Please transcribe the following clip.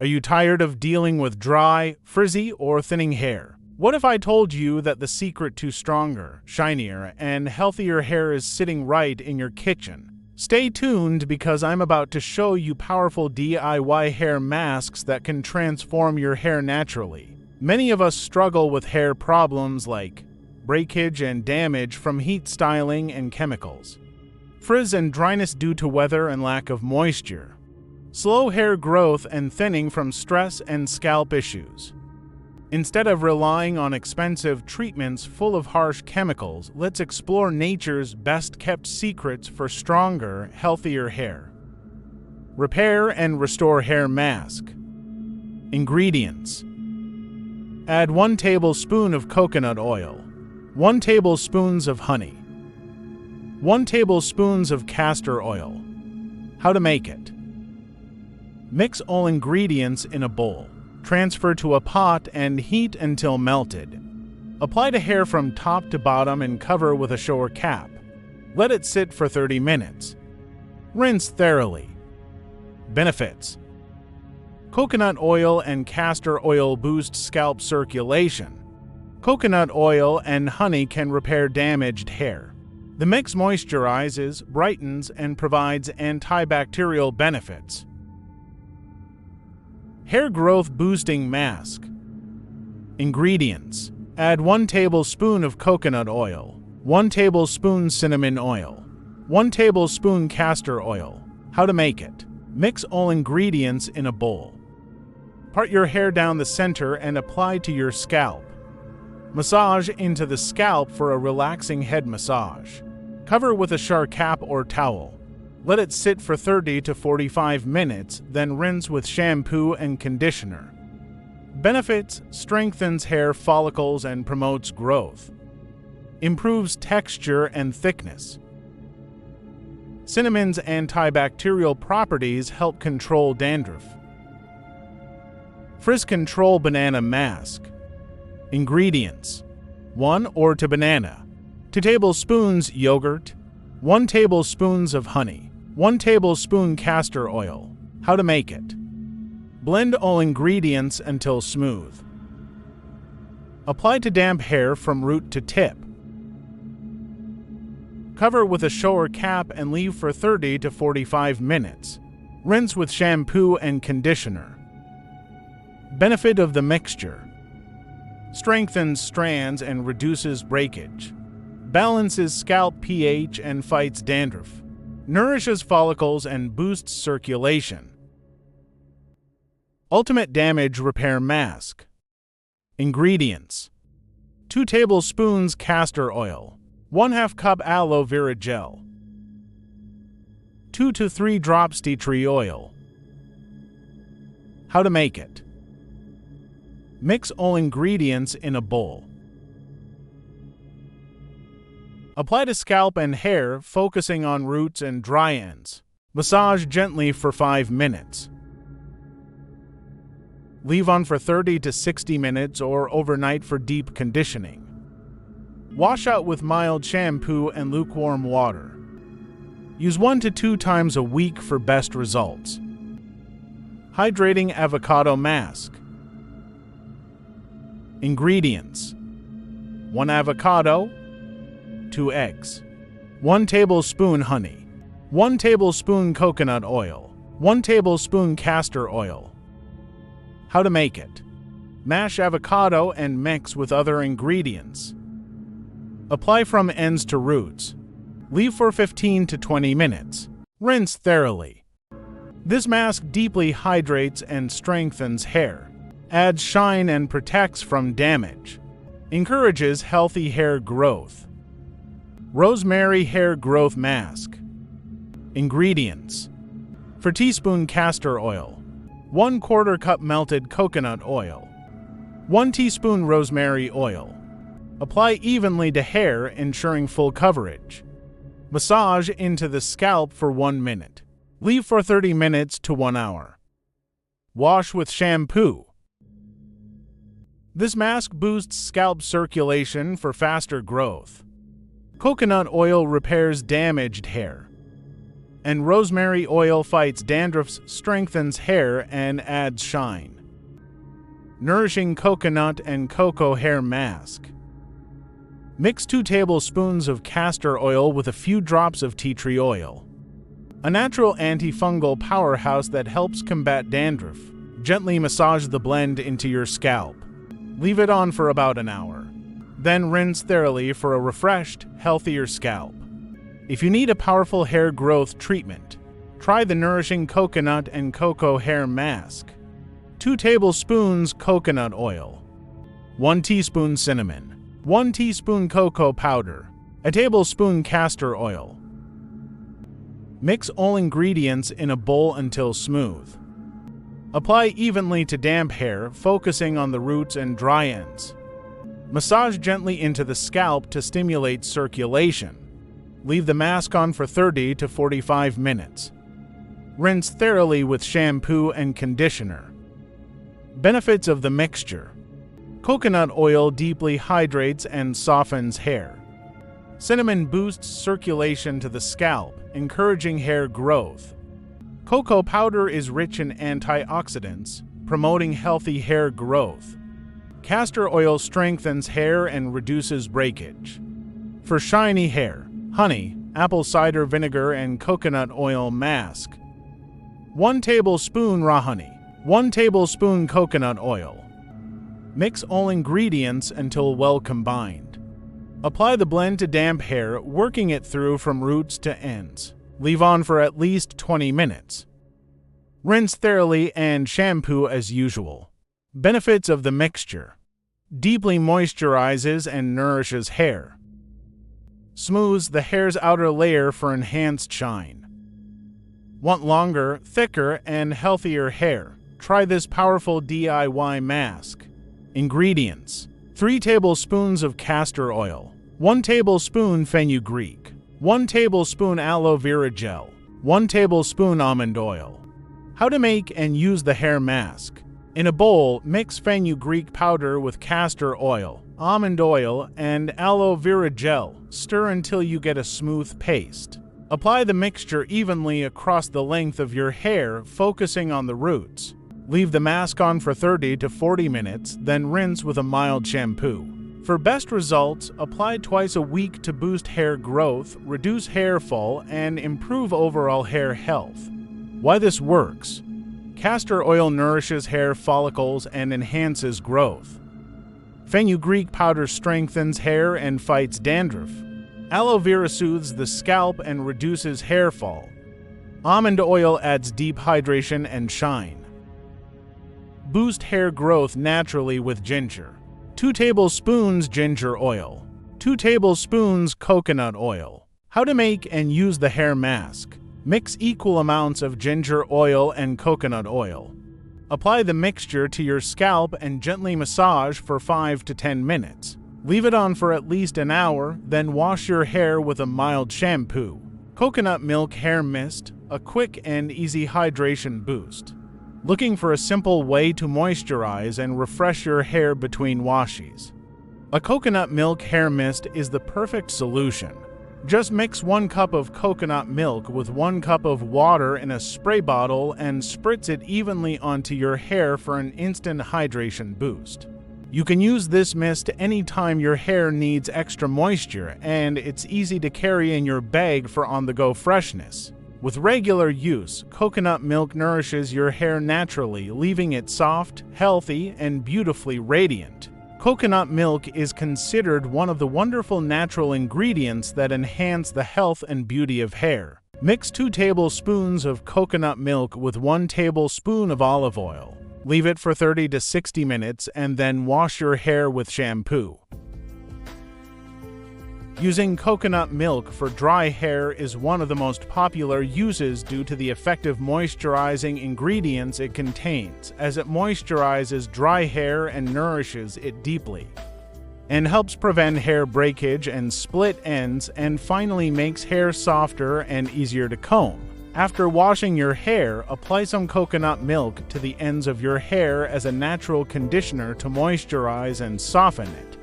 Are you tired of dealing with dry, frizzy, or thinning hair? What if I told you that the secret to stronger, shinier, and healthier hair is sitting right in your kitchen? Stay tuned because I'm about to show you powerful DIY hair masks that can transform your hair naturally. Many of us struggle with hair problems like breakage and damage from heat styling and chemicals, frizz and dryness due to weather and lack of moisture, slow hair growth and thinning from stress and scalp issues. Instead of relying on expensive treatments full of harsh chemicals, let's explore nature's best-kept secrets for stronger, healthier hair. Repair and Restore Hair Mask. Ingredients: add 1 tablespoon of coconut oil, 1 tablespoon of honey, 1 tablespoon of castor oil. How to make it: mix all ingredients in a bowl. Transfer to a pot and heat until melted. Apply to hair from top to bottom and cover with a shower cap. Let it sit for 30 minutes. Rinse thoroughly. Benefits: coconut oil and castor oil boost scalp circulation. Coconut oil and honey can repair damaged hair. The mix moisturizes, brightens, and provides antibacterial benefits. Hair Growth Boosting Mask. Ingredients: add 1 tablespoon of coconut oil, 1 tablespoon cinnamon oil, 1 tablespoon castor oil. How to make it: mix all ingredients in a bowl. Part your hair down the center and apply to your scalp. Massage into the scalp for a relaxing head massage. Cover with a shower cap or towel. Let it sit for 30 to 45 minutes, then rinse with shampoo and conditioner. Benefits: strengthens hair follicles and promotes growth. Improves texture and thickness. Cinnamon's antibacterial properties help control dandruff. Frizz Control Banana Mask. Ingredients: 1 or 2 banana, 2 tablespoons yogurt, 1 tablespoon of honey, 1 tablespoon castor oil. How to make it: blend all ingredients until smooth. Apply to damp hair from root to tip. Cover with a shower cap and leave for 30 to 45 minutes. Rinse with shampoo and conditioner. Benefit of the mixture: strengthens strands and reduces breakage. Balances scalp pH and fights dandruff. Nourishes follicles and boosts circulation. Ultimate Damage Repair Mask. Ingredients: 2 tablespoons castor oil, 1/2 cup aloe vera gel, 2 to 3 drops tea tree oil. How to make it: mix all ingredients in a bowl. Apply to scalp and hair, focusing on roots and dry ends. Massage gently for 5 minutes. Leave on for 30 to 60 minutes or overnight for deep conditioning. Wash out with mild shampoo and lukewarm water. Use 1 to 2 times a week for best results. Hydrating Avocado Mask. Ingredients: 1 avocado, 2 eggs, 1 tablespoon honey, 1 tablespoon coconut oil, 1 tablespoon castor oil. How to make it: mash avocado and mix with other ingredients. Apply from ends to roots. Leave for 15 to 20 minutes. Rinse thoroughly. This mask deeply hydrates and strengthens hair, adds shine and protects from damage, encourages healthy hair growth. Rosemary Hair Growth Mask. Ingredients: 4 teaspoon castor oil, 1/4 cup melted coconut oil, 1 teaspoon rosemary oil. Apply evenly to hair, ensuring full coverage. Massage into the scalp for 1 minute. Leave for 30 minutes to 1 hour. Wash with shampoo. This mask boosts scalp circulation for faster growth. Coconut oil repairs damaged hair. And rosemary oil fights dandruff, strengthens hair, and adds shine. Nourishing coconut and cocoa hair mask. Mix 2 tablespoons of castor oil with a few drops of tea tree oil. A natural antifungal powerhouse that helps combat dandruff. Gently massage the blend into your scalp. Leave it on for about an hour. Then rinse thoroughly for a refreshed, healthier scalp. If you need a powerful hair growth treatment, try the Nourishing Coconut and Cocoa Hair Mask. 2 tablespoons coconut oil. 1 teaspoon cinnamon. 1 teaspoon cocoa powder. A tablespoon castor oil. Mix all ingredients in a bowl until smooth. Apply evenly to damp hair, focusing on the roots and dry ends. Massage gently into the scalp to stimulate circulation. Leave the mask on for 30 to 45 minutes. Rinse thoroughly with shampoo and conditioner. Benefits of the mixture. Coconut oil deeply hydrates and softens hair. Cinnamon boosts circulation to the scalp, encouraging hair growth. Cocoa powder is rich in antioxidants, promoting healthy hair growth. Castor oil strengthens hair and reduces breakage. For shiny hair, honey, apple cider vinegar, and coconut oil mask. 1 tablespoon raw honey. 1 tablespoon coconut oil. Mix all ingredients until well combined. Apply the blend to damp hair, working it through from roots to ends. Leave on for at least 20 minutes. Rinse thoroughly and shampoo as usual. Benefits of the mixture. Deeply moisturizes and nourishes hair. Smooths the hair's outer layer for enhanced shine. Want longer, thicker, and healthier hair? Try this powerful DIY mask. Ingredients: 3 tablespoons of castor oil, 1 tablespoon fenugreek, 1 tablespoon aloe vera gel, 1 tablespoon almond oil. How to make and use the hair mask. In a bowl, mix fenugreek powder with castor oil, almond oil, and aloe vera gel. Stir until you get a smooth paste. Apply the mixture evenly across the length of your hair, focusing on the roots. Leave the mask on for 30 to 40 minutes, then rinse with a mild shampoo. For best results, apply twice a week to boost hair growth, reduce hair fall, and improve overall hair health. Why this works? Castor oil nourishes hair follicles and enhances growth. Fenugreek powder strengthens hair and fights dandruff. Aloe vera soothes the scalp and reduces hair fall. Almond oil adds deep hydration and shine. Boost hair growth naturally with ginger. 2 tablespoons ginger oil. 2 tablespoons coconut oil. How to make and use the hair mask. Mix equal amounts of ginger oil and coconut oil. Apply the mixture to your scalp and gently massage for 5 to 10 minutes. Leave it on for at least an hour, then wash your hair with a mild shampoo. Coconut milk hair mist, a quick and easy hydration boost. Looking for a simple way to moisturize and refresh your hair between washes? A coconut milk hair mist is the perfect solution. Just mix 1 cup of coconut milk with 1 cup of water in a spray bottle and spritz it evenly onto your hair for an instant hydration boost. You can use this mist anytime your hair needs extra moisture, and it's easy to carry in your bag for on-the-go freshness. With regular use, coconut milk nourishes your hair naturally, leaving it soft, healthy, and beautifully radiant. Coconut milk is considered one of the wonderful natural ingredients that enhance the health and beauty of hair. Mix 2 tablespoons of coconut milk with 1 tablespoon of olive oil. Leave it for 30 to 60 minutes and then wash your hair with shampoo. Using coconut milk for dry hair is one of the most popular uses due to the effective moisturizing ingredients it contains, as it moisturizes dry hair and nourishes it deeply, and helps prevent hair breakage and split ends, and finally makes hair softer and easier to comb. After washing your hair, apply some coconut milk to the ends of your hair as a natural conditioner to moisturize and soften it.